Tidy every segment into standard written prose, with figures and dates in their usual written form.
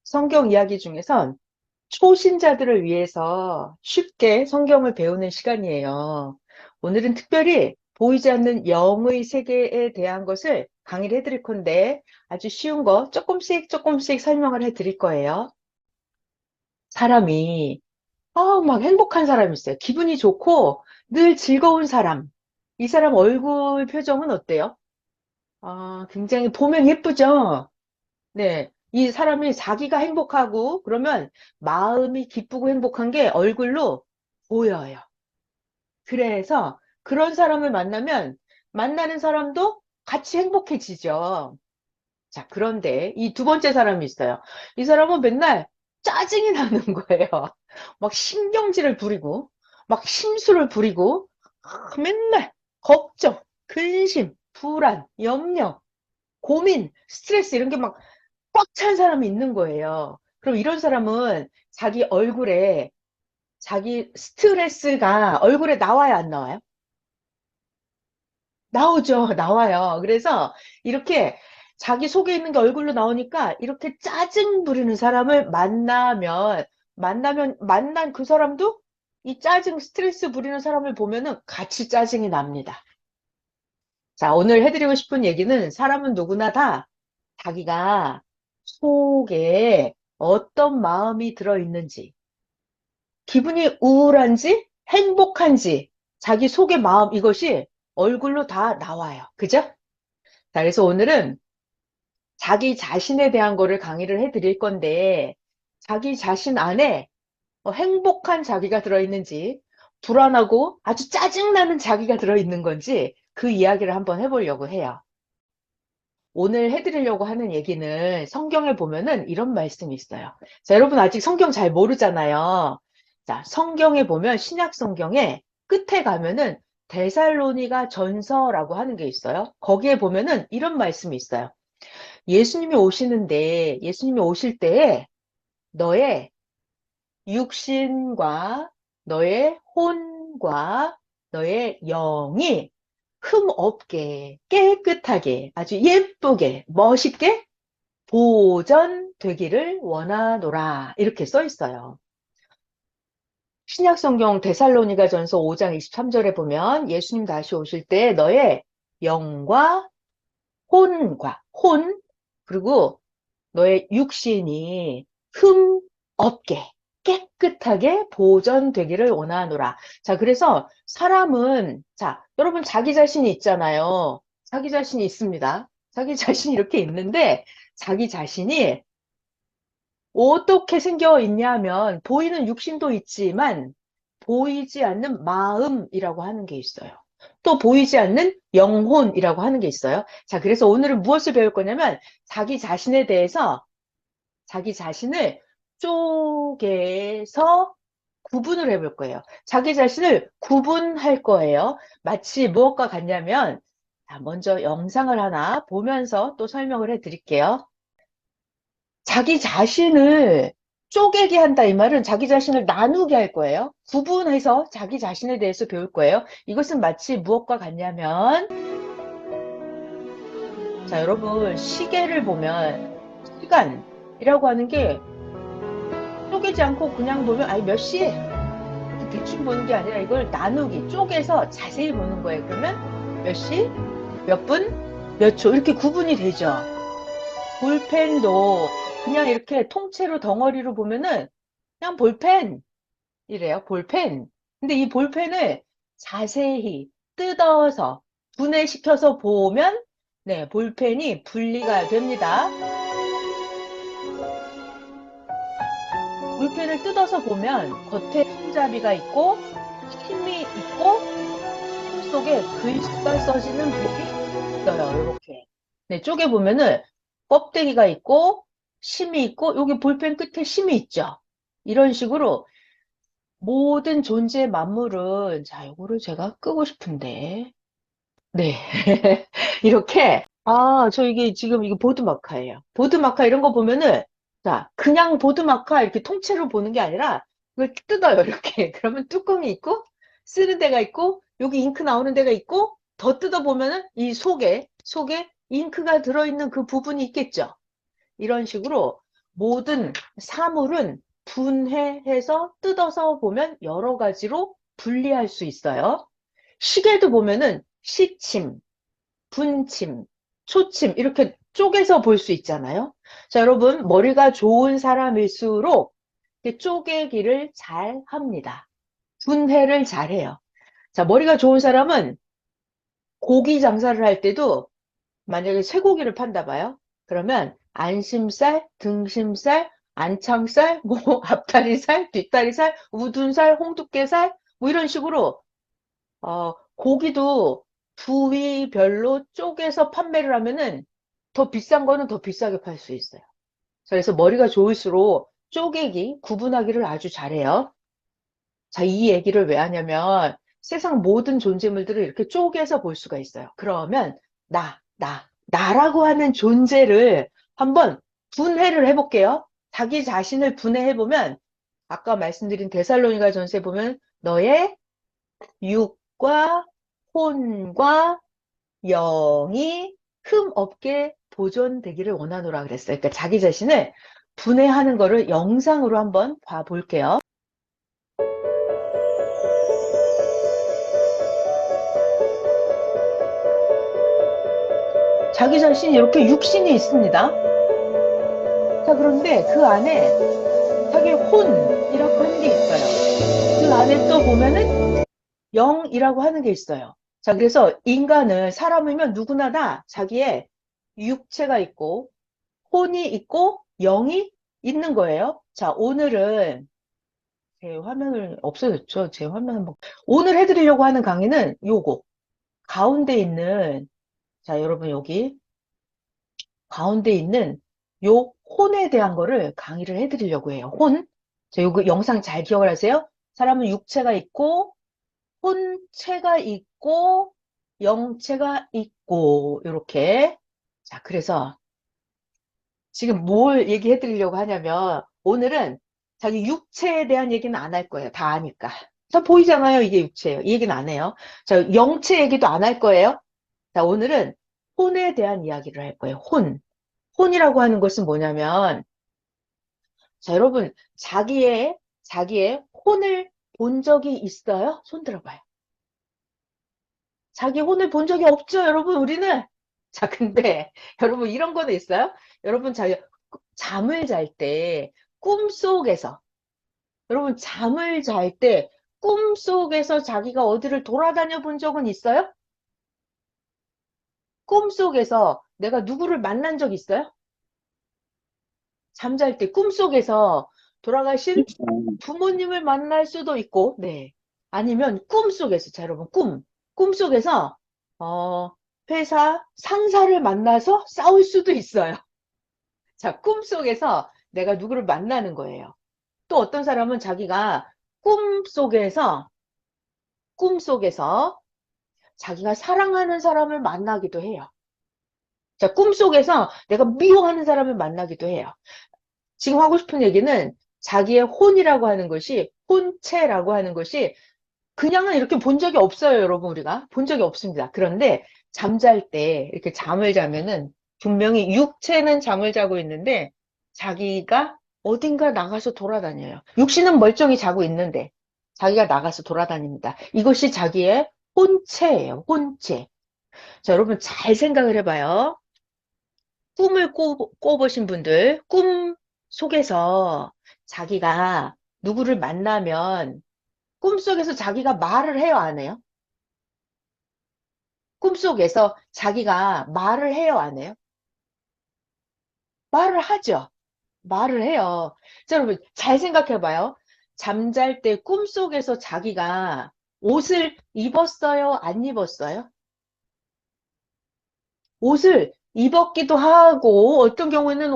성경 이야기 중에선 초신자들을 위해서 쉽게 성경을 배우는 시간이에요. 오늘은 특별히 보이지 않는 영의 세계에 대한 것을 강의를 해드릴 건데 아주 쉬운 거 조금씩 조금씩 설명을 해드릴 거예요. 사람이 막 행복한 사람이 있어요. 기분이 좋고 늘 즐거운 사람. 이 사람 얼굴 표정은 어때요? 굉장히 보면 예쁘죠? 네. 이 사람이 자기가 행복하고 그러면 마음이 기쁘고 행복한 게 얼굴로 보여요. 그래서 그런 사람을 만나면 만나는 사람도 같이 행복해지죠. 자, 그런데 이 두 번째 사람이 있어요. 이 사람은 맨날 짜증이 나는 거예요. 막 신경질을 부리고, 막 심술을 부리고, 맨날 걱정, 근심, 불안, 염려, 고민, 스트레스 이런 게 막 꽉 찬 사람이 있는 거예요. 그럼 이런 사람은 자기 얼굴에 자기 스트레스가 얼굴에 나와요, 안 나와요? 나오죠, 나와요. 그래서 이렇게 자기 속에 있는 게 얼굴로 나오니까 이렇게 짜증 부리는 사람을 만난 그 사람도 이 짜증, 스트레스 부리는 사람을 보면은 같이 짜증이 납니다. 자, 오늘 해드리고 싶은 얘기는 사람은 누구나 다 자기가 속에 어떤 마음이 들어있는지, 기분이 우울한지, 행복한지, 자기 속의 마음, 이것이 얼굴로 다 나와요. 그죠? 자, 그래서 오늘은 자기 자신에 대한 거를 강의를 해드릴 건데, 자기 자신 안에 행복한 자기가 들어있는지, 불안하고 아주 짜증나는 자기가 들어있는 건지, 그 이야기를 한번 해보려고 해요. 오늘 해드리려고 하는 얘기는 성경에 보면은 이런 말씀이 있어요. 자, 여러분 아직 성경 잘 모르잖아요. 자, 성경에 보면 신약 성경에 끝에 가면은 데살로니가 전서라고 하는 게 있어요. 거기에 보면은 이런 말씀이 있어요. 예수님이 오실 때에 너의 육신과 너의 혼과 너의 영이 흠 없게 깨끗하게 아주 예쁘게 멋있게 보존되기를 원하노라 이렇게 써 있어요. 신약성경 데살로니가전서 5장 23절에 보면 예수님 다시 오실 때 너의 영과 혼 그리고 너의 육신이 흠 없게 깨끗하게 보존되기를 원하노라. 자, 그래서 사람은 자, 여러분 자기 자신이 있잖아요. 자기 자신이 있습니다. 자기 자신이 이렇게 있는데 자기 자신이 어떻게 생겨 있냐면 보이는 육신도 있지만 보이지 않는 마음이라고 하는 게 있어요. 또 보이지 않는 영혼이라고 하는 게 있어요. 자, 그래서 오늘은 무엇을 배울 거냐면 자기 자신에 대해서 자기 자신을 쪼개서 구분을 해볼 거예요. 자기 자신을 구분할 거예요. 마치 무엇과 같냐면 자, 먼저 영상을 하나 보면서 또 설명을 해 드릴게요. 자기 자신을 쪼개게 한다 이 말은 자기 자신을 나누게 할 거예요. 구분해서 자기 자신에 대해서 배울 거예요. 이것은 마치 무엇과 같냐면 자 여러분 시계를 보면 시간이라고 하는 게 쪼개지 않고 그냥 보면 아니 몇 시? 이렇게 대충 보는 게 아니라 이걸 나누기 쪼개서 자세히 보는 거예요. 그러면 몇 시? 몇 분? 몇 초? 이렇게 구분이 되죠. 볼펜도 그냥 이렇게 통째로 덩어리로 보면은 그냥 볼펜 이래요. 볼펜. 근데 이 볼펜을 자세히 뜯어서 분해시켜서 보면 네, 볼펜이 분리가 됩니다. 볼펜을 뜯어서 보면 겉에 손잡이가 있고 힘이 있고 힘 속에 글씨가 써지는 부분이 있어요. 이렇게. 네, 쪼개 보면은 껍데기가 있고 심이 있고 여기 볼펜 끝에 심이 있죠. 이런 식으로 모든 존재의 만물은 자, 요거를 제가 끄고 싶은데. 네. 이렇게 저 이게 지금 이거 보드마카예요. 보드마카 이런 거 보면은 자, 그냥 보드마카 이렇게 통째로 보는 게 아니라 이걸 뜯어요. 이렇게. 그러면 뚜껑이 있고 쓰는 데가 있고 여기 잉크 나오는 데가 있고 더 뜯어 보면은 이 속에 잉크가 들어있는 그 부분이 있겠죠. 이런 식으로 모든 사물은 분해해서 뜯어서 보면 여러 가지로 분리할 수 있어요. 시계도 보면은 시침, 분침, 초침 이렇게 쪼개서 볼 수 있잖아요. 자, 여러분 머리가 좋은 사람일수록 이렇게 쪼개기를 잘 합니다. 분해를 잘 해요. 자, 머리가 좋은 사람은 고기 장사를 할 때도 만약에 쇠고기를 판다 봐요. 그러면 안심살, 등심살, 안창살, 뭐 앞다리살, 뒷다리살, 우둔살, 홍두깨살 뭐 이런 식으로 고기도 부위별로 쪼개서 판매를 하면은 더 비싼 거는 더 비싸게 팔 수 있어요. 그래서 머리가 좋을수록 쪼개기, 구분하기를 아주 잘해요. 자, 이 얘기를 왜 하냐면 세상 모든 존재물들을 이렇게 쪼개서 볼 수가 있어요. 그러면 나라고 하는 존재를 한번 분해를 해볼게요. 자기 자신을 분해해보면 아까 말씀드린 데살로니가 전서에 보면 너의 육과 혼과 영이 흠 없게 보존되기를 원하노라 그랬어요. 그러니까 자기 자신을 분해하는 거를 영상으로 한번 봐볼게요. 자기 자신이 이렇게 육신이 있습니다. 자, 그런데 그 안에 자기 혼이라고 하는 게 있어요. 그 안에 또 보면은 영이라고 하는 게 있어요. 자, 그래서 인간은 사람이면 누구나 다 자기의 육체가 있고 혼이 있고 영이 있는 거예요. 자, 오늘은 제 화면을 없어졌죠. 제 화면 한번. 오늘 해드리려고 하는 강의는 요거. 가운데 있는, 자, 여러분 여기 가운데 있는 요 혼에 대한 거를 강의를 해드리려고 해요. 혼. 자, 요거 영상 잘 기억을 하세요. 사람은 육체가 있고, 혼체가 있고, 영체가 있고, 요렇게. 자, 그래서 지금 뭘 얘기해 드리려고 하냐면 오늘은 자기 육체에 대한 얘기는 안 할 거예요. 다 아니까. 자, 보이잖아요. 이게 육체예요. 이 얘기는 안 해요. 자, 영체 얘기도 안 할 거예요. 자, 오늘은 혼에 대한 이야기를 할 거예요. 혼. 혼이라고 하는 것은 뭐냐면 자, 여러분 자기의 혼을 본 적이 있어요? 손 들어봐요. 자기 혼을 본 적이 없죠, 여러분, 우리는. 자, 근데 여러분 이런 거는 있어요? 여러분 잠을 잘 때 꿈속에서 여러분 잠을 잘 때 꿈속에서 자기가 어디를 돌아다녀 본 적은 있어요? 꿈속에서 내가 누구를 만난 적 있어요? 잠잘 때 꿈속에서 돌아가신 부모님을 만날 수도 있고, 네. 아니면 꿈속에서, 자, 여러분, 꿈속에서, 어, 회사 상사를 만나서 싸울 수도 있어요. 자, 꿈속에서 내가 누구를 만나는 거예요. 또 어떤 사람은 자기가 꿈속에서, 꿈속에서 자기가 사랑하는 사람을 만나기도 해요. 자, 꿈속에서 내가 미워하는 사람을 만나기도 해요. 지금 하고 싶은 얘기는 자기의 혼이라고 하는 것이, 혼체라고 하는 것이 그냥은 이렇게 본 적이 없어요, 여러분, 우리가. 본 적이 없습니다. 그런데 잠잘 때, 이렇게 잠을 자면은 분명히 육체는 잠을 자고 있는데 자기가 어딘가 나가서 돌아다녀요. 육신은 멀쩡히 자고 있는데 자기가 나가서 돌아다닙니다. 이것이 자기의 혼체예요, 혼체. 자, 여러분 잘 생각을 해봐요. 꿈을 꿔보신 분들, 꿈 속에서 자기가 누구를 만나면 꿈속에서 자기가 말을 해요, 안 해요? 꿈속에서 자기가 말을 해요, 안 해요? 말을 하죠. 말을 해요. 자, 여러분, 잘 생각해 봐요. 잠잘 때 꿈속에서 자기가 옷을 입었어요, 안 입었어요? 옷을 입었기도 하고, 어떤 경우에는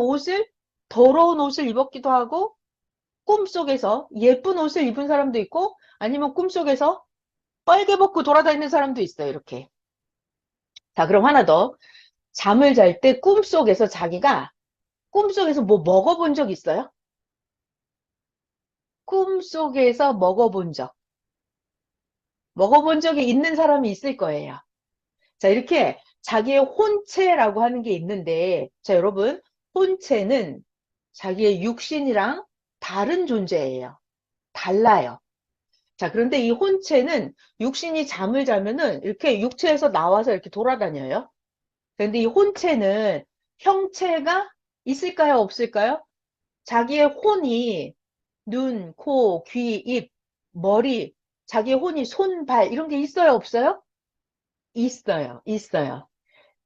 더러운 옷을 입었기도 하고, 꿈속에서 예쁜 옷을 입은 사람도 있고, 아니면 꿈속에서 빨개 벗고 돌아다니는 사람도 있어요, 이렇게. 자, 그럼 하나 더. 잠을 잘 때 꿈속에서 뭐 먹어본 적 있어요? 꿈속에서 먹어본 적이 있는 사람이 있을 거예요. 자, 이렇게 자기의 혼체라고 하는 게 있는데, 자, 여러분, 혼체는 자기의 육신이랑 다른 존재예요. 달라요. 자, 그런데 이 혼체는 육신이 잠을 자면은 이렇게 육체에서 나와서 이렇게 돌아다녀요. 그런데 이 혼체는 형체가 있을까요? 없을까요? 자기의 혼이 눈, 코, 귀, 입, 머리, 자기의 혼이 손, 발 이런 게 있어요? 없어요? 있어요. 있어요.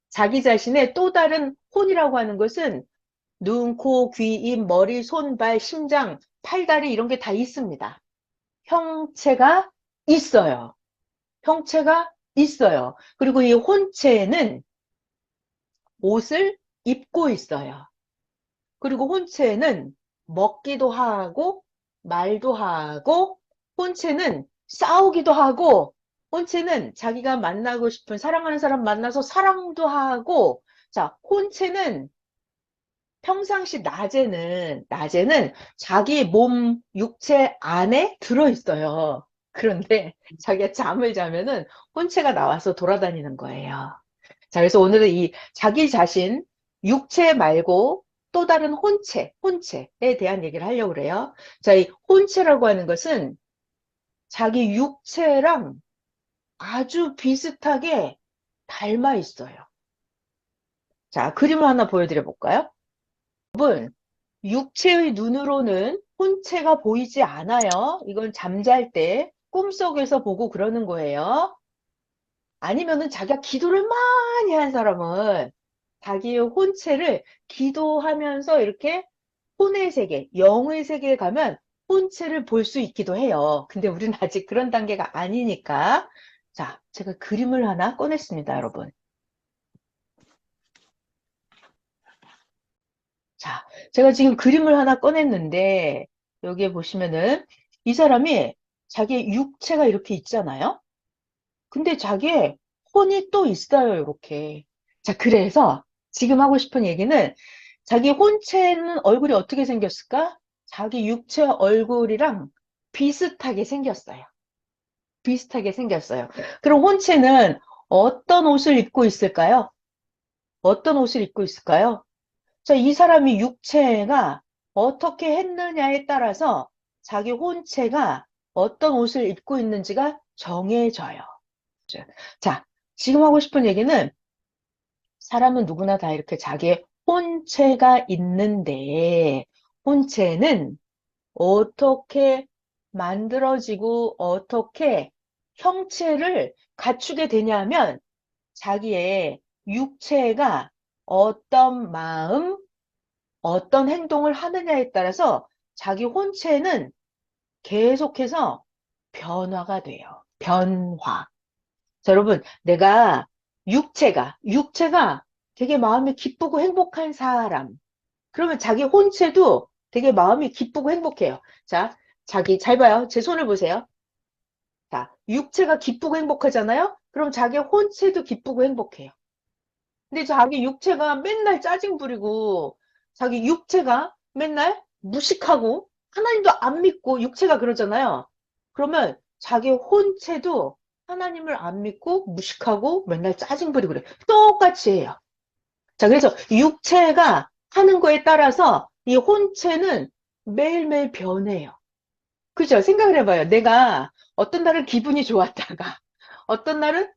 자기 자신의 또 다른 혼이라고 하는 것은 눈, 코, 귀, 입, 머리, 손, 발, 심장, 팔다리 이런 게 다 있습니다. 형체가 있어요. 형체가 있어요. 그리고 이 혼체는 옷을 입고 있어요. 그리고 혼체는 먹기도 하고, 말도 하고, 혼체는 싸우기도 하고, 혼체는 자기가 만나고 싶은 사랑하는 사람 만나서 사랑도 하고, 자, 혼체는 평상시 낮에는 자기 몸, 육체 안에 들어있어요. 그런데 자기가 잠을 자면은 혼체가 나와서 돌아다니는 거예요. 자, 그래서 오늘은 이 자기 자신, 육체 말고 또 다른 혼체에 대한 얘기를 하려고 그래요. 자, 이 혼체라고 하는 것은 자기 육체랑 아주 비슷하게 닮아 있어요. 자, 그림을 하나 보여드려 볼까요? 여러분, 육체의 눈으로는 혼체가 보이지 않아요. 이건 잠잘 때 꿈속에서 보고 그러는 거예요. 아니면은 자기가 기도를 많이 한 사람은 자기의 혼체를 기도하면서 이렇게 혼의 세계, 영의 세계에 가면 혼체를 볼 수 있기도 해요. 근데 우리는 아직 그런 단계가 아니니까. 자, 제가 그림을 하나 꺼냈습니다, 여러분. 자, 제가 지금 그림을 하나 꺼냈는데, 여기에 보시면은 이 사람이 자기 육체가 이렇게 있잖아요? 근데 자기의 혼이 또 있어요, 이렇게. 자, 그래서 지금 하고 싶은 얘기는 자기 혼체는 얼굴이 어떻게 생겼을까? 자기 육체 얼굴이랑 비슷하게 생겼어요. 비슷하게 생겼어요. 그럼 혼체는 어떤 옷을 입고 있을까요? 어떤 옷을 입고 있을까요? 자, 이 사람이 육체가 어떻게 했느냐에 따라서 자기 혼체가 어떤 옷을 입고 있는지가 정해져요. 자, 지금 하고 싶은 얘기는 사람은 누구나 다 이렇게 자기의 혼체가 있는데, 혼체는 어떻게 만들어지고 어떻게 형체를 갖추게 되냐면 자기의 육체가 어떤 마음, 어떤 행동을 하느냐에 따라서 자기 혼체는 계속해서 변화가 돼요. 변화. 자, 여러분, 내가 육체가 되게 마음이 기쁘고 행복한 사람. 그러면 자기 혼체도 되게 마음이 기쁘고 행복해요. 자, 잘 봐요. 제 손을 보세요. 자, 육체가 기쁘고 행복하잖아요? 그럼 자기 혼체도 기쁘고 행복해요. 근데 자기 육체가 맨날 짜증 부리고, 자기 육체가 맨날 무식하고, 하나님도 안 믿고 육체가 그러잖아요. 그러면 자기 혼체도 하나님을 안 믿고 무식하고 맨날 짜증 부리고 그래. 똑같이 해요. 자, 그래서 육체가 하는 거에 따라서 이 혼체는 매일매일 변해요. 그죠? 생각을 해봐요. 내가 어떤 날은 기분이 좋았다가, 어떤 날은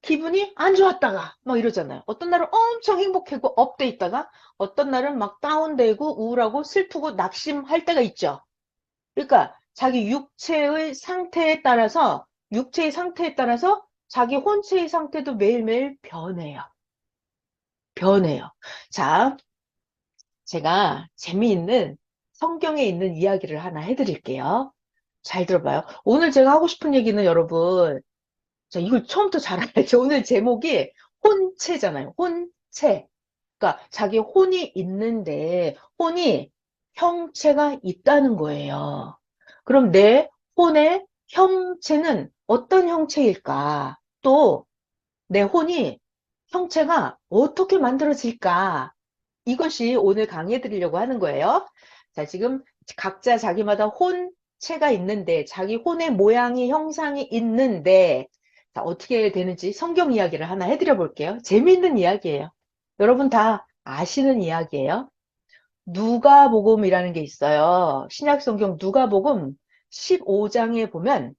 기분이 안 좋았다가, 막 이러잖아요. 어떤 날은 엄청 행복하고 업돼 있다가, 어떤 날은 막 다운되고 우울하고 슬프고 낙심할 때가 있죠. 그러니까 자기 육체의 상태에 따라서 자기 혼체의 상태도 매일매일 변해요. 변해요. 자, 제가 재미있는 성경에 있는 이야기를 하나 해드릴게요. 잘 들어봐요. 오늘 제가 하고 싶은 얘기는 여러분, 자, 이걸 처음부터 잘 알아야죠. 오늘 제목이 혼체잖아요. 혼체. 그러니까 자기 혼이 있는데 혼이 형체가 있다는 거예요. 그럼 내 혼의 형체는 어떤 형체일까? 또 내 혼이 형체가 어떻게 만들어질까? 이것이 오늘 강의해 드리려고 하는 거예요. 자, 지금 각자 자기마다 혼체가 있는데, 자기 혼의 모양이, 형상이 있는데, 자, 어떻게 되는지 성경 이야기를 하나 해드려 볼게요. 재미있는 이야기예요. 여러분 다 아시는 이야기예요. 누가복음이라는 게 있어요. 신약성경 누가복음 15장에 보면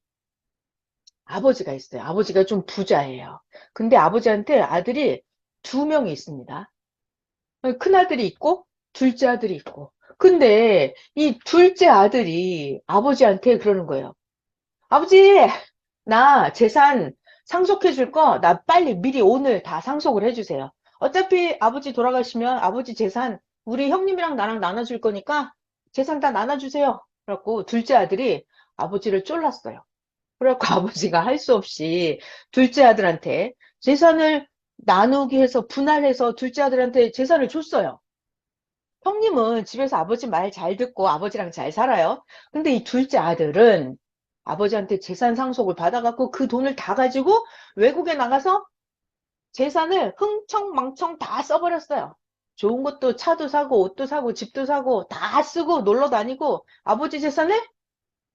아버지가 있어요. 아버지가 좀 부자예요. 근데 아버지한테 아들이 두 명이 있습니다. 큰 아들이 있고 둘째 아들이 있고. 근데 이 둘째 아들이 아버지한테 그러는 거예요. 아버지, 나 재산 상속해 줄 거, 나 빨리 미리 오늘 다 상속을 해주세요. 어차피 아버지 돌아가시면 아버지 재산 우리 형님이랑 나랑 나눠줄 거니까 재산 다 나눠주세요. 그래갖고 둘째 아들이 아버지를 쫄랐어요. 그래갖고 아버지가 할 수 없이 둘째 아들한테 재산을 나누기 해서 분할해서 둘째 아들한테 재산을 줬어요. 형님은 집에서 아버지 말 잘 듣고 아버지랑 잘 살아요. 근데 이 둘째 아들은 아버지한테 재산 상속을 받아갖고 그 돈을 다 가지고 외국에 나가서 재산을 흥청망청 다 써버렸어요. 좋은 것도 차도 사고 옷도 사고 집도 사고 다 쓰고 놀러 다니고 아버지 재산을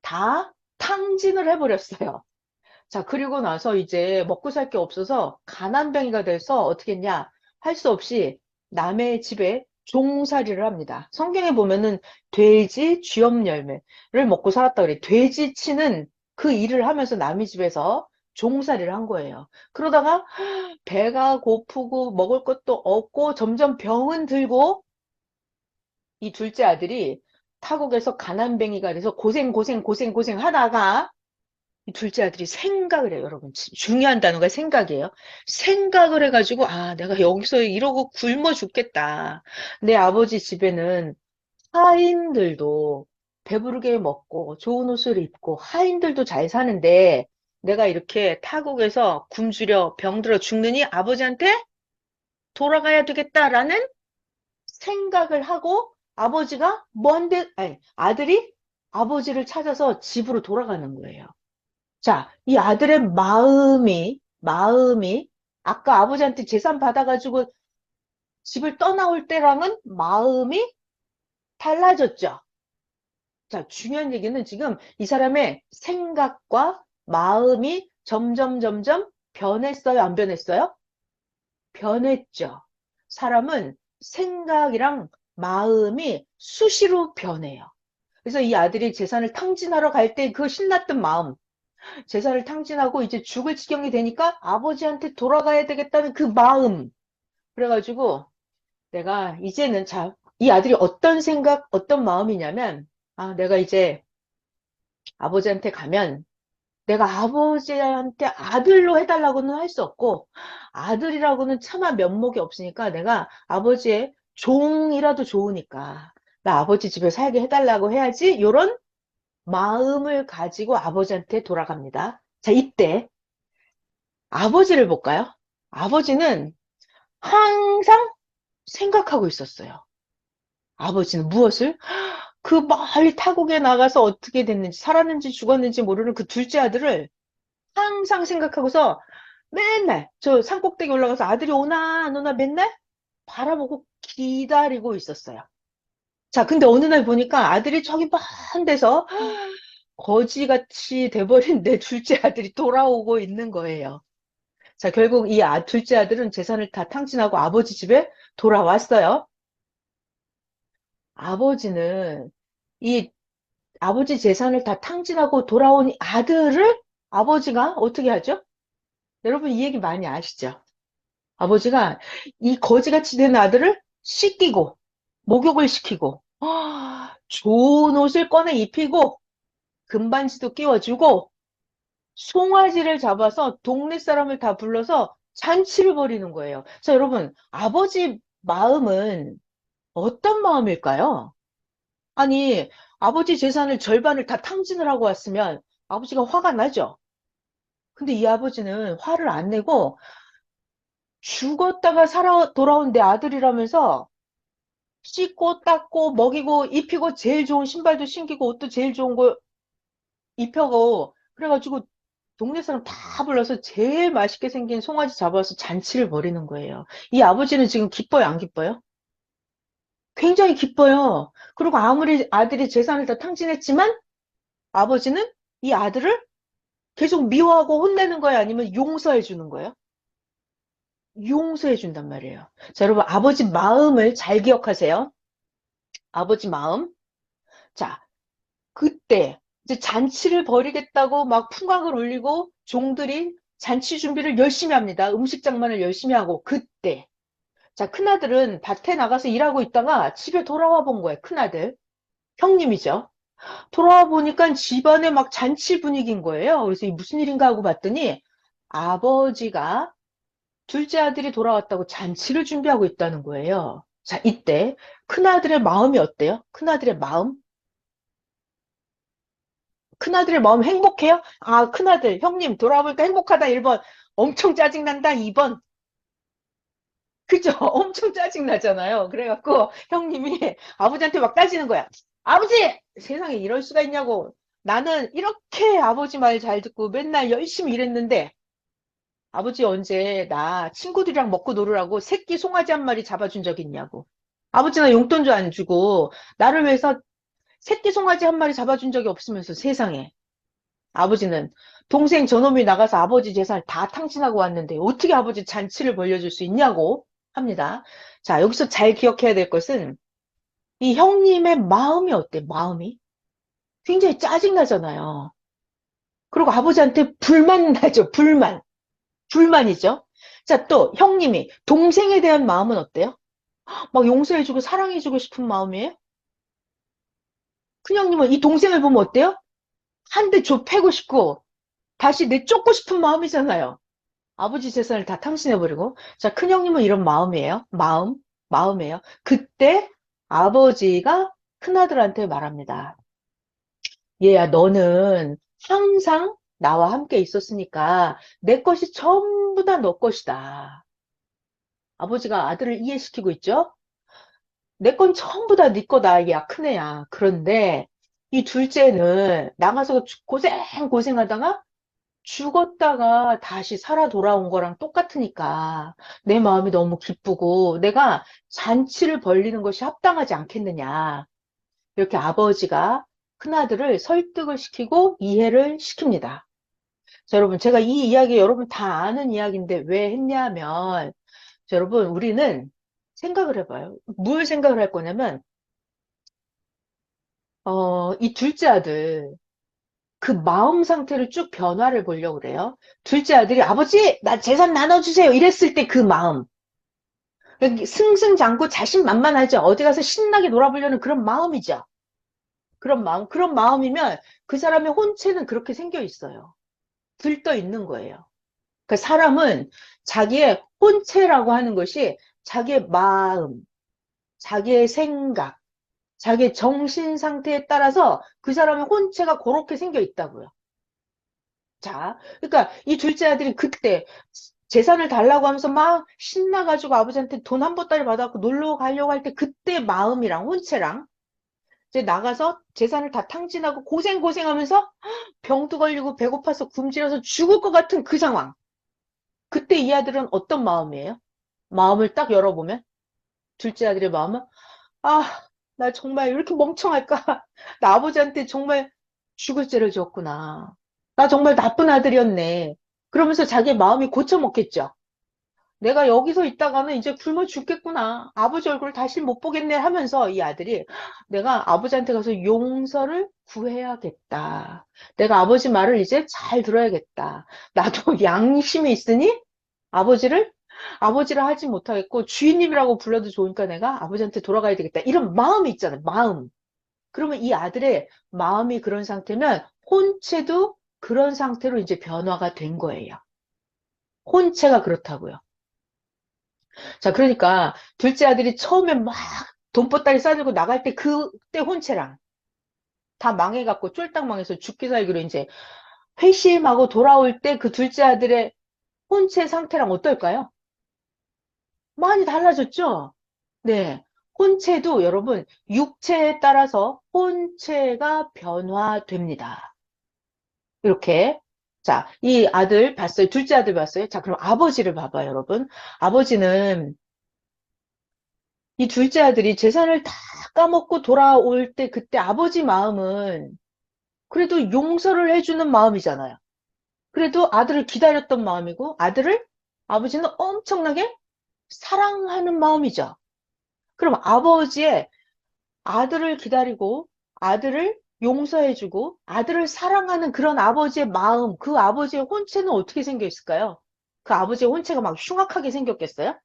다 탕진을 해버렸어요. 자, 그리고 나서 이제 먹고 살 게 없어서 가난뱅이가 돼서 어떻게 했냐? 할 수 없이 남의 집에 종살이를 합니다. 성경에 보면은 돼지 쥐염 열매를 먹고 살았다 그래. 돼지 치는 그 일을 하면서 남의 집에서 종살이를 한 거예요. 그러다가 배가 고프고 먹을 것도 없고 점점 병은 들고 이 둘째 아들이 타국에서 가난뱅이가 돼서 고생 하다가 이 둘째 아들이 생각을 해요, 여러분. 중요한 단어가 생각이에요. 생각을 해가지고, 아, 내가 여기서 이러고 굶어 죽겠다. 내 아버지 집에는 하인들도 배부르게 먹고 좋은 옷을 입고 하인들도 잘 사는데 내가 이렇게 타국에서 굶주려 병들어 죽느니 아버지한테 돌아가야 되겠다라는 생각을 하고 아버지가 먼데, 아니, 아들이 아버지를 찾아서 집으로 돌아가는 거예요. 자, 이 아들의 마음이, 아까 아버지한테 재산 받아가지고 집을 떠나올 때랑은 마음이 달라졌죠. 자, 중요한 얘기는 지금 이 사람의 생각과 마음이 점점 변했어요? 안 변했어요? 변했죠. 사람은 생각이랑 마음이 수시로 변해요. 그래서 이 아들이 재산을 탕진하러 갈 때 그 신났던 마음, 재산을 탕진하고 이제 죽을 지경이 되니까 아버지한테 돌아가야 되겠다는 그 마음. 그래가지고 내가 이제는 자, 이 아들이 어떤 생각, 어떤 마음이냐면, 아, 내가 이제 아버지한테 가면 내가 아버지한테 아들로 해달라고는 할 수 없고, 아들이라고는 차마 면목이 없으니까 내가 아버지의 종이라도 좋으니까, 나 아버지 집에 살게 해달라고 해야지, 요런 마음을 가지고 아버지한테 돌아갑니다. 자, 이때 아버지를 볼까요? 아버지는 항상 생각하고 있었어요. 아버지는 무엇을? 그 멀리 타국에 나가서 어떻게 됐는지, 살았는지 죽었는지 모르는 그 둘째 아들을 항상 생각하고서 맨날 저 산꼭대기 올라가서 아들이 오나 안 오나 맨날 바라보고 기다리고 있었어요. 자, 근데 어느 날 보니까 아들이 저기 먼 데서 거지같이 돼버린 내 둘째 아들이 돌아오고 있는 거예요. 자, 결국 이 둘째 아들은 재산을 다 탕진하고 아버지 집에 돌아왔어요. 아버지는 이 아버지 재산을 다 탕진하고 돌아온 아들을 아버지가 어떻게 하죠? 여러분 이 얘기 많이 아시죠? 아버지가 이 거지같이 된 아들을 씻기고 목욕을 시키고 좋은 옷을 꺼내 입히고 금반지도 끼워주고 송아지를 잡아서 동네 사람을 다 불러서 잔치를 벌이는 거예요. 자, 여러분, 아버지 마음은 어떤 마음일까요? 아니, 아버지 재산을 절반을 다 탕진을 하고 왔으면 아버지가 화가 나죠? 근데 이 아버지는 화를 안 내고 죽었다가 살아 돌아온 내 아들이라면서 씻고 닦고 먹이고 입히고 제일 좋은 신발도 신기고 옷도 제일 좋은 거 입혀고 그래가지고 동네 사람 다 불러서 제일 맛있게 생긴 송아지 잡아서 잔치를 벌이는 거예요. 이 아버지는 지금 기뻐요, 안 기뻐요? 굉장히 기뻐요. 그리고 아무리 아들이 재산을 다 탕진했지만 아버지는 이 아들을 계속 미워하고 혼내는 거예요? 아니면 용서해 주는 거예요? 용서해 준단 말이에요. 자, 여러분, 아버지 마음을 잘 기억하세요. 아버지 마음. 자, 그때 이제 잔치를 벌이겠다고 막 풍광을 올리고 종들이 잔치 준비를 열심히 합니다. 음식 장만을 열심히 하고 그때 자, 큰아들은 밭에 나가서 일하고 있다가 집에 돌아와 본 거예요. 큰아들. 형님이죠. 돌아와 보니까 집안에 막 잔치 분위기인 거예요. 그래서 이 무슨 일인가 하고 봤더니 아버지가 둘째 아들이 돌아왔다고 잔치를 준비하고 있다는 거예요. 자, 이때 큰아들의 마음이 어때요? 큰아들의 마음? 큰아들의 마음 행복해요? 아, 큰아들, 형님 돌아보니까 행복하다 1번. 엄청 짜증난다 2번. 그죠? 엄청 짜증나잖아요. 그래갖고 형님이 아버지한테 막 따지는 거야. 아버지! 세상에 이럴 수가 있냐고. 나는 이렇게 아버지 말 잘 듣고 맨날 열심히 일했는데 아버지 언제 나 친구들이랑 먹고 놀으라고 새끼 송아지 한 마리 잡아준 적 있냐고. 아버지나 용돈도 안 주고 나를 위해서 새끼 송아지 한 마리 잡아준 적이 없으면서 세상에. 아버지는 동생 저놈이 나가서 아버지 재산을 다 탕진하고 왔는데 어떻게 아버지 잔치를 벌려줄 수 있냐고 합니다. 자, 여기서 잘 기억해야 될 것은 이 형님의 마음이 어때? 마음이? 굉장히 짜증나잖아요. 그리고 아버지한테 불만 나죠. 불만. 불만이죠. 자, 또 형님이 동생에 대한 마음은 어때요? 막 용서해주고 사랑해주고 싶은 마음이에요? 큰형님은 이 동생을 보면 어때요? 한 대 줘 패고 싶고 다시 내쫓고 싶은 마음이잖아요. 아버지 재산을 다 탕진해버리고. 자, 큰형님은 이런 마음이에요. 마음이에요. 그때 아버지가 큰아들한테 말합니다. 얘야, 너는 항상 나와 함께 있었으니까 내 것이 전부 다 너 것이다. 아버지가 아들을 이해시키고 있죠? 내 건 전부 다 네 거다, 얘야, 큰애야. 그런데 이 둘째는 나가서 고생하다가 죽었다가 다시 살아 돌아온 거랑 똑같으니까 내 마음이 너무 기쁘고 내가 잔치를 벌리는 것이 합당하지 않겠느냐. 이렇게 아버지가 큰아들을 설득을 시키고 이해를 시킵니다. 자, 여러분, 제가 이 이야기 여러분 다 아는 이야기인데 왜 했냐면, 자, 여러분, 우리는 생각을 해봐요. 뭘 생각을 할 거냐면, 이 둘째 아들, 그 마음 상태를 쭉 변화를 보려고 그래요. 둘째 아들이 아버지, 나 재산 나눠주세요. 이랬을 때 그 마음. 승승장구 자신만만하죠. 어디 가서 신나게 놀아보려는 그런 마음이죠. 그런 마음이면 그 사람의 혼체는 그렇게 생겨 있어요. 들떠 있는 거예요. 그 사람은 자기의 혼체라고 하는 것이 자기의 마음, 자기의 생각, 자기의 정신 상태에 따라서 그 사람의 혼체가 그렇게 생겨 있다고요. 자, 그러니까 이 둘째 아들이 그때 재산을 달라고 하면서 막 신나가지고 아버지한테 돈 한 보따리 받아갖고 놀러 가려고 할 때 그때 마음이랑 혼체랑 이제 나가서 재산을 다 탕진하고 고생하면서 병도 걸리고 배고파서 굶주려서 죽을 것 같은 그 상황. 그때 이 아들은 어떤 마음이에요? 마음을 딱 열어보면 둘째 아들의 마음은 아, 나 정말 이렇게 멍청할까? 나 아버지한테 정말 죽을 죄를 지었구나. 나 정말 나쁜 아들이었네. 그러면서 자기 마음이 고쳐먹겠죠. 내가 여기서 있다가는 이제 굶어 죽겠구나. 아버지 얼굴 다시 못 보겠네 하면서 이 아들이 내가 아버지한테 가서 용서를 구해야겠다. 내가 아버지 말을 이제 잘 들어야겠다. 나도 양심이 있으니 아버지를 아버지라 하지 못하겠고 주인님이라고 불러도 좋으니까 내가 아버지한테 돌아가야 되겠다. 이런 마음이 있잖아요. 마음. 그러면 이 아들의 마음이 그런 상태면 혼체도 그런 상태로 이제 변화가 된 거예요. 혼체가 그렇다고요. 자, 그러니까 둘째 아들이 처음에 막 돈보따리 싸들고 나갈 때 그때 혼체랑 다 망해갖고 쫄딱 망해서 죽기 살기로 이제 회심하고 돌아올 때 그 둘째 아들의 혼체 상태랑 어떨까요? 많이 달라졌죠? 네. 혼체도 여러분 육체에 따라서 혼체가 변화됩니다. 이렇게. 자, 이 아들 봤어요. 둘째 아들 봤어요. 자, 그럼 아버지를 봐봐요, 여러분. 아버지는 이 둘째 아들이 재산을 다 까먹고 돌아올 때 그때 아버지 마음은 그래도 용서를 해주는 마음이잖아요. 그래도 아들을 기다렸던 마음이고 아들을 아버지는 엄청나게 사랑하는 마음이죠. 그럼 아들을 기다리고 아들을 용서해주고 아들을 사랑하는 그런 아버지의 마음, 그 아버지의 혼체는 어떻게 생겨 있을까요? 그 아버지의 혼체가 막 흉악하게 생겼겠어요?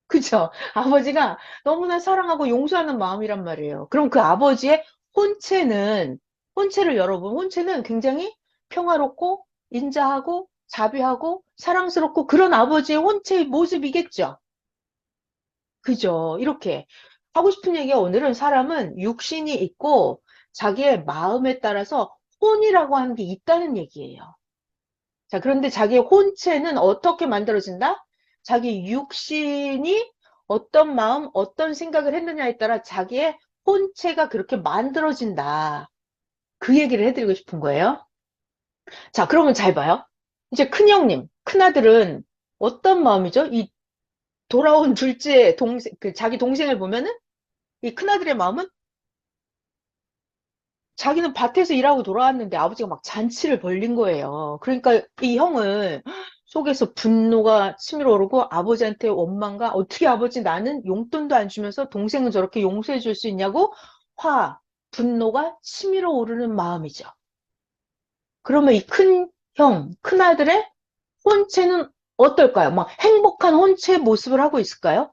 그죠? 아버지가 너무나 사랑하고 용서하는 마음이란 말이에요. 그럼 그 아버지의 혼체는, 혼체를 여러분, 혼체는 굉장히 평화롭고, 인자하고, 자비하고, 사랑스럽고, 그런 아버지의 혼체의 모습이겠죠? 그죠? 이렇게. 하고 싶은 얘기가 오늘은 사람은 육신이 있고, 자기의 마음에 따라서 혼이라고 하는 게 있다는 얘기예요. 자, 그런데 자기의 혼체는 어떻게 만들어진다? 자기 육신이 어떤 마음, 어떤 생각을 했느냐에 따라 자기의 혼체가 그렇게 만들어진다. 그 얘기를 해드리고 싶은 거예요. 자, 그러면 잘 봐요. 이제 큰형님, 큰아들은 어떤 마음이죠? 이 돌아온 둘째 동생, 그 자기 동생을 보면은 이 큰아들의 마음은 자기는 밭에서 일하고 돌아왔는데 아버지가 막 잔치를 벌린 거예요. 그러니까 이 형은 속에서 분노가 치밀어 오르고 아버지한테 원망과 어떻게 아버지 나는 용돈도 안 주면서 동생은 저렇게 용서해 줄 수 있냐고 분노가 치밀어 오르는 마음이죠. 그러면 이 큰 형, 큰아들의 혼체는 어떨까요? 막 행복한 혼체 모습을 하고 있을까요?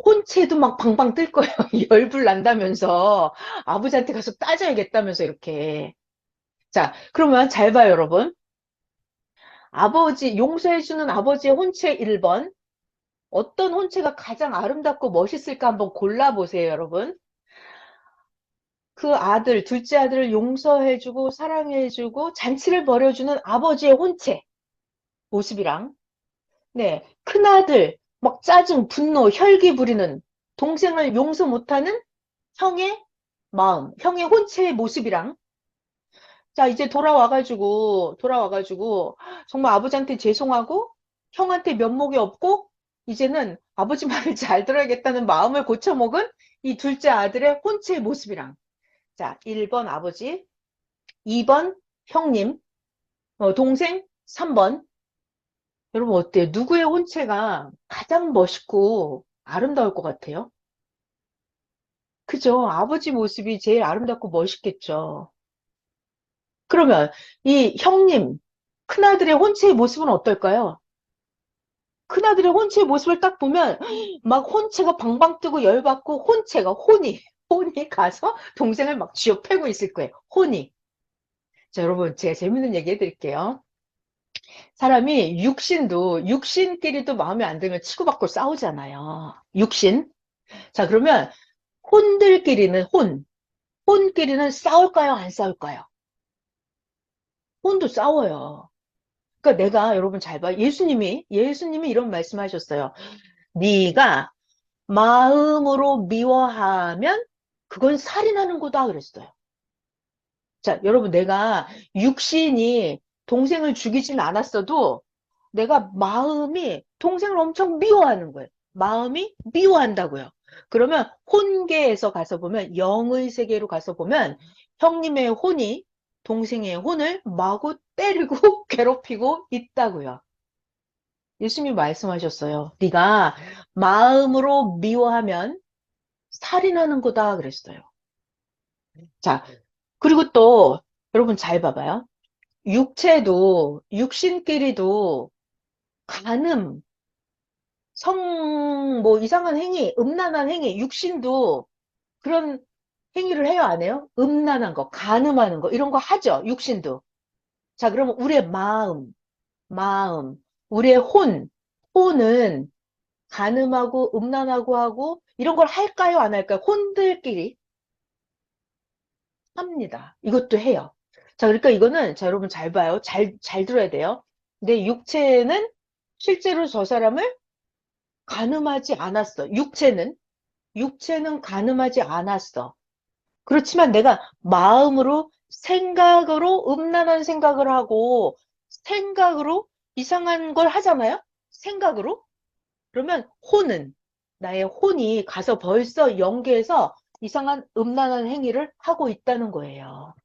혼체도 막 방방 뜰 거예요. 열불 난다면서 아버지한테 가서 따져야겠다면서 이렇게. 자, 그러면 잘 봐요, 여러분. 아버지, 용서해주는 아버지의 혼체 1번. 어떤 혼체가 가장 아름답고 멋있을까 한번 골라보세요, 여러분. 그 아들, 둘째 아들을 용서해주고 사랑해주고 잔치를 벌여주는 아버지의 혼체 모습이랑, 네, 큰아들, 막 짜증, 분노, 혈기 부리는 동생을 용서 못하는 형의 마음, 형의 혼체의 모습이랑, 자, 이제 돌아와가지고, 정말 아버지한테 죄송하고, 형한테 면목이 없고, 이제는 아버지 말을 잘 들어야겠다는 마음을 고쳐먹은 이 둘째 아들의 혼체의 모습이랑, 자, 1번 아버지, 2번 형님, 동생, 3번. 여러분 어때요? 누구의 혼체가 가장 멋있고 아름다울 것 같아요? 그죠? 아버지 모습이 제일 아름답고 멋있겠죠. 그러면 이 형님, 큰아들의 혼체의 모습은 어떨까요? 큰아들의 혼체의 모습을 딱 보면 막 혼체가 방방 뜨고 열받고 혼이 가서 동생을 막 쥐어 패고 있을 거예요. 혼이. 자, 여러분 제가 재밌는 얘기 해드릴게요. 사람이 육신끼리도 마음에 안 들면 치고받고 싸우잖아요. 육신. 자, 그러면 혼끼리는 싸울까요? 안 싸울까요? 혼도 싸워요. 그러니까 내가 여러분 잘 봐. 예수님이 이런 말씀하셨어요. 네가 마음으로 미워하면 그건 살인하는 거다 그랬어요. 자, 여러분 내가 육신이 동생을 죽이진 않았어도 내가 마음이 동생을 엄청 미워하는 거예요. 마음이 미워한다고요. 그러면 혼계에서 가서 보면 영의 세계로 가서 보면 형님의 혼이 동생의 혼을 마구 때리고 괴롭히고 있다고요. 예수님이 말씀하셨어요. 네가 마음으로 미워하면 살인하는 거다 그랬어요. 자, 그리고 또 여러분 잘 봐봐요. 육신끼리도 간음, 뭐 이상한 행위, 음란한 행위, 육신도 그런 행위를 해요, 안 해요? 음란한 거, 간음하는 거, 이런 거 하죠, 육신도. 자, 그러면 우리의 마음, 우리의 혼은 간음하고 음란하고 하고 이런 걸 할까요, 안 할까요? 혼들끼리 합니다. 이것도 해요. 자, 그러니까 이거는, 자, 여러분 잘 봐요. 잘 들어야 돼요. 내 육체는 실제로 저 사람을 간음하지 않았어. 육체는 간음하지 않았어. 그렇지만 내가 생각으로 음란한 생각을 하고, 생각으로 이상한 걸 하잖아요? 생각으로? 그러면 나의 혼이 가서 벌써 연계해서 이상한 음란한 행위를 하고 있다는 거예요.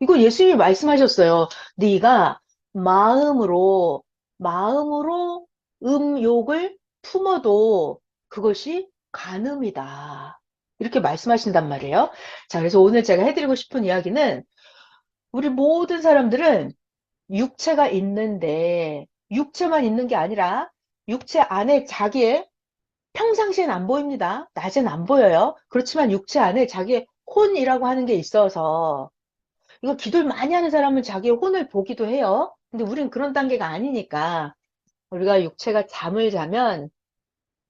이거 예수님이 말씀하셨어요. 네가 마음으로 음욕을 품어도 그것이 간음이다. 이렇게 말씀하신단 말이에요. 자, 그래서 오늘 제가 해드리고 싶은 이야기는 우리 모든 사람들은 육체가 있는데 육체만 있는 게 아니라 육체 안에 자기의 평상시엔 안 보입니다. 낮엔 안 보여요. 그렇지만 육체 안에 자기의 혼이라고 하는 게 있어서 이거 기도를 많이 하는 사람은 자기의 혼을 보기도 해요. 근데 우린 그런 단계가 아니니까 우리가 육체가 잠을 자면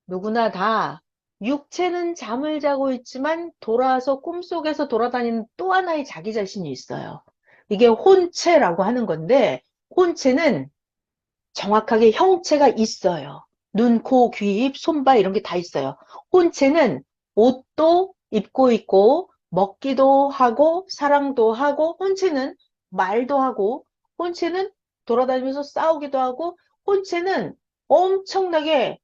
누구나 다 육체는 잠을 자고 있지만 돌아서 꿈속에서 돌아다니는 또 하나의 자기 자신이 있어요. 이게 혼체라고 하는 건데 혼체는 정확하게 형체가 있어요. 눈, 코, 귀, 입, 손발 이런 게 다 있어요. 혼체는 옷도 입고 있고 먹기도 하고 사랑도 하고 혼체는 말도 하고 혼체는 돌아다니면서 싸우기도 하고 혼체는 엄청나게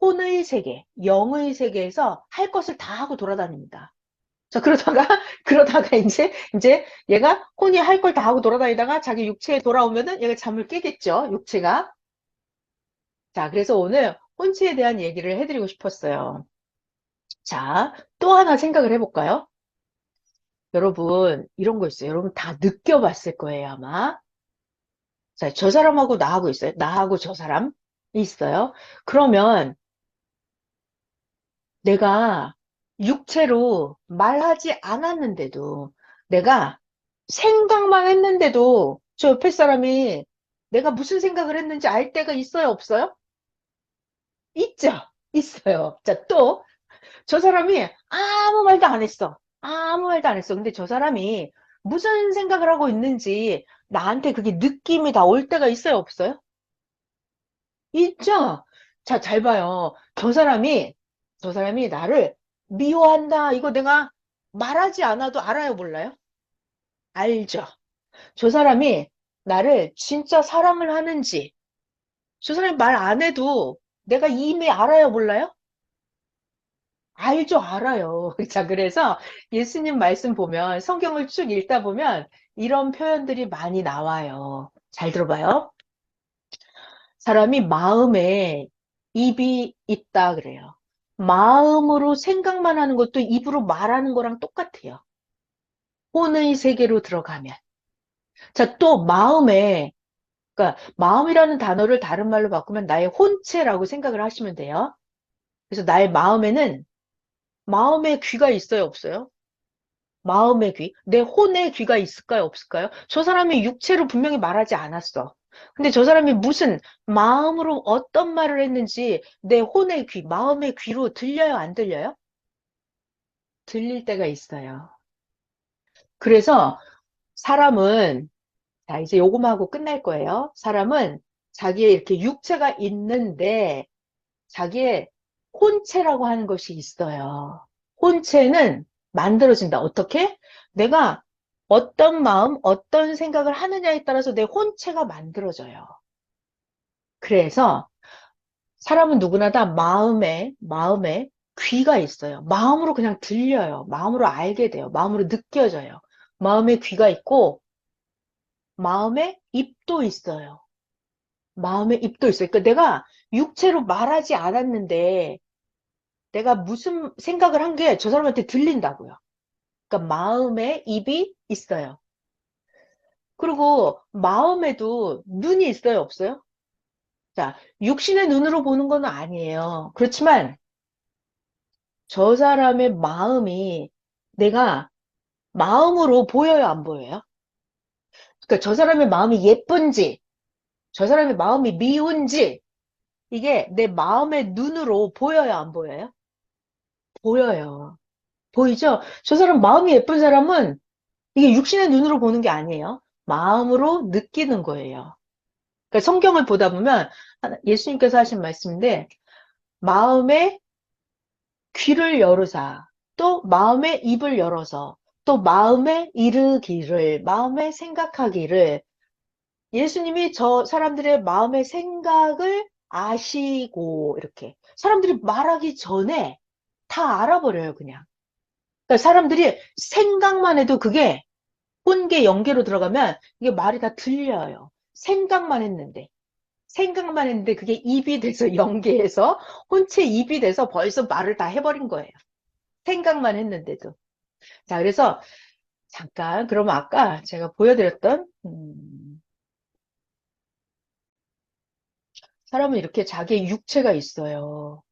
혼의 세계, 영의 세계에서 할 것을 다 하고 돌아다닙니다. 자, 그러다가, 그러다가 이제 얘가 혼이 할 걸 다 하고 돌아다니다가 자기 육체에 돌아오면은 얘가 잠을 깨겠죠, 육체가. 자, 그래서 오늘 혼치에 대한 얘기를 해드리고 싶었어요. 자, 또 하나 생각을 해볼까요? 여러분, 이런 거 있어요. 여러분 다 느껴봤을 거예요, 아마. 자, 저 사람하고 나하고 있어요. 나하고 저 사람 있어요. 그러면 내가 육체로 말하지 않았는데도 내가 생각만 했는데도 저 옆에 사람이 내가 무슨 생각을 했는지 알 때가 있어요, 없어요? 있죠? 있어요. 자, 또 저 사람이 아무 말도 안 했어. 아무 말도 안 했어. 근데 저 사람이 무슨 생각을 하고 있는지 나한테 그게 느낌이 다 올 때가 있어요, 없어요? 있죠? 자, 잘 봐요. 저 사람이 나를 미워한다. 이거 내가 말하지 않아도 알아요, 몰라요? 알죠? 저 사람이 나를 진짜 사랑을 하는지, 저 사람이 말 안 해도 내가 이미 알아요, 몰라요? 알죠, 알아요. 자, 그래서 예수님 말씀 보면, 성경을 쭉 읽다 보면 이런 표현들이 많이 나와요. 잘 들어봐요. 사람이 마음에 입이 있다 그래요. 마음으로 생각만 하는 것도 입으로 말하는 거랑 똑같아요. 혼의 세계로 들어가면. 자, 또 마음에, 그러니까 마음이라는 단어를 다른 말로 바꾸면 나의 혼체라고 생각을 하시면 돼요. 그래서 나의 마음에는 마음의 귀가 있어요, 없어요? 마음의 귀, 내 혼의 귀가 있을까요, 없을까요? 저 사람이 육체로 분명히 말하지 않았어. 근데 저 사람이 무슨 마음으로 어떤 말을 했는지 내 혼의 귀, 마음의 귀로 들려요, 안 들려요? 들릴 때가 있어요. 그래서 사람은, 자, 이제 요거만 하고 끝날 거예요. 사람은 자기의 이렇게 육체가 있는데 자기의 혼체라고 하는 것이 있어요. 혼체는 만들어진다. 어떻게? 내가 어떤 마음, 어떤 생각을 하느냐에 따라서 내 혼체가 만들어져요. 그래서 사람은 누구나 다 마음에 귀가 있어요. 마음으로 그냥 들려요. 마음으로 알게 돼요. 마음으로 느껴져요. 마음에 귀가 있고, 마음에 입도 있어요. 마음에 입도 있어요. 그러니까 내가 육체로 말하지 않았는데, 내가 무슨 생각을 한 게 저 사람한테 들린다고요. 그러니까 마음에 입이 있어요. 그리고 마음에도 눈이 있어요, 없어요? 자, 육신의 눈으로 보는 건 아니에요. 그렇지만 저 사람의 마음이 내가 마음으로 보여요, 안 보여요? 그러니까 저 사람의 마음이 예쁜지, 저 사람의 마음이 미운지, 이게 내 마음의 눈으로 보여요, 안 보여요? 보여요. 보이죠? 저 사람 마음이 예쁜 사람은 이게 육신의 눈으로 보는 게 아니에요. 마음으로 느끼는 거예요. 그러니까 성경을 보다 보면 예수님께서 하신 말씀인데 마음의 귀를 열으사 또 마음의 입을 열어서 또 마음에 이르기를 마음에 생각하기를 예수님이 저 사람들의 마음의 생각을 아시고 이렇게 사람들이 말하기 전에 다 알아버려요 그냥. 그러니까 사람들이 생각만 해도 그게 혼계 영계로 들어가면 이게 말이 다 들려요. 생각만 했는데. 생각만 했는데 그게 입이 돼서 연계해서 혼체 입이 돼서 벌써 말을 다 해버린 거예요. 생각만 했는데도. 자, 그래서 잠깐, 그러면 아까 제가 보여드렸던, 사람은 이렇게 자기의 육체가 있어요.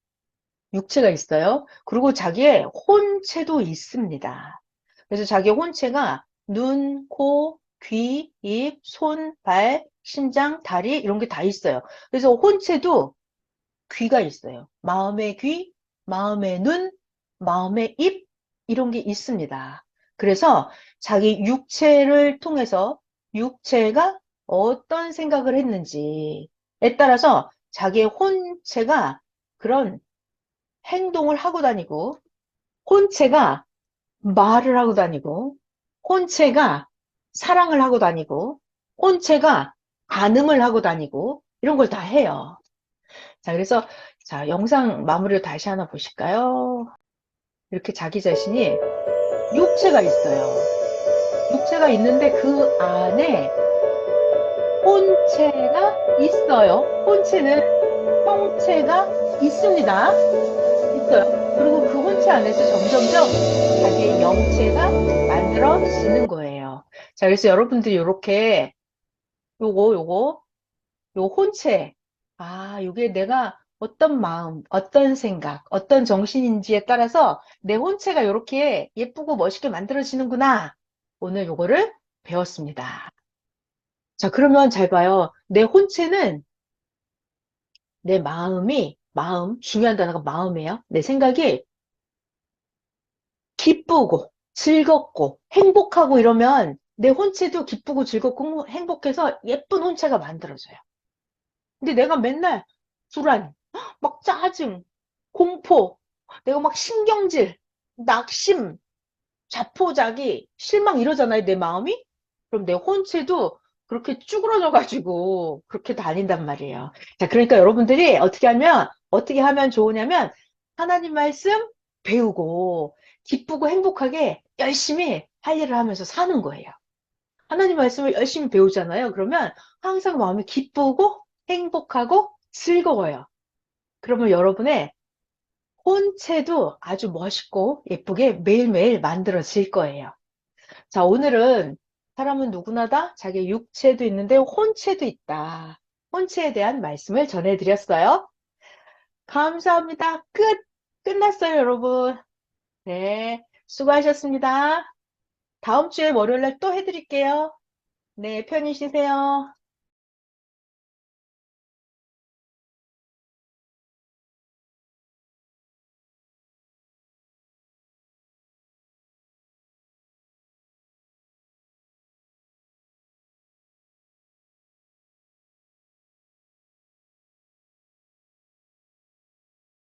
육체가 있어요. 그리고 자기의 혼체도 있습니다. 그래서 자기의 혼체가 눈, 코, 귀, 입, 손, 발, 심장, 다리 이런 게 다 있어요. 그래서 혼체도 귀가 있어요. 마음의 귀, 마음의 눈, 마음의 입 이런 게 있습니다. 그래서 자기 육체를 통해서 육체가 어떤 생각을 했는지에 따라서 자기의 혼체가 그런 행동을 하고 다니고, 혼체가 말을 하고 다니고, 혼체가 사랑을 하고 다니고, 혼체가 반응을 하고 다니고, 이런 걸 다 해요. 자, 그래서, 자, 영상 마무리를 다시 하나 보실까요? 이렇게 자기 자신이 육체가 있어요. 육체가 있는데 그 안에 혼체가 있어요. 혼체는 형체가 있습니다. 있어요. 그리고 그 혼체 안에서 점점점 자기의 영체가 만들어지는 거예요. 자, 그래서 여러분들이 이렇게 요거 요 혼체 요게 내가 어떤 마음, 어떤 생각, 어떤 정신인지에 따라서 내 혼체가 이렇게 예쁘고 멋있게 만들어지는구나. 오늘 요거를 배웠습니다. 자, 그러면 잘 봐요. 내 혼체는 내 마음, 중요한 단어가 마음이에요. 내 생각이 기쁘고 즐겁고 행복하고 이러면 내 혼체도 기쁘고 즐겁고 행복해서 예쁜 혼체가 만들어져요. 근데 내가 맨날 불안, 막 짜증, 공포, 내가 막 신경질, 낙심, 자포자기, 실망 이러잖아요, 내 마음이? 그럼 내 혼체도 그렇게 쭈그러져가지고 그렇게 다닌단 말이에요. 자, 그러니까 여러분들이 어떻게 하면 좋으냐면, 하나님 말씀 배우고, 기쁘고 행복하게 열심히 할 일을 하면서 사는 거예요. 하나님 말씀을 열심히 배우잖아요. 그러면 항상 마음이 기쁘고 행복하고 즐거워요. 그러면 여러분의 혼체도 아주 멋있고 예쁘게 매일매일 만들어질 거예요. 자, 오늘은 사람은 누구나 다 자기 육체도 있는데 혼체도 있다. 혼체에 대한 말씀을 전해드렸어요. 감사합니다. 끝났어요, 여러분. 네, 수고하셨습니다. 다음 주에 월요일 날 또 해드릴게요. 네, 편히 쉬세요.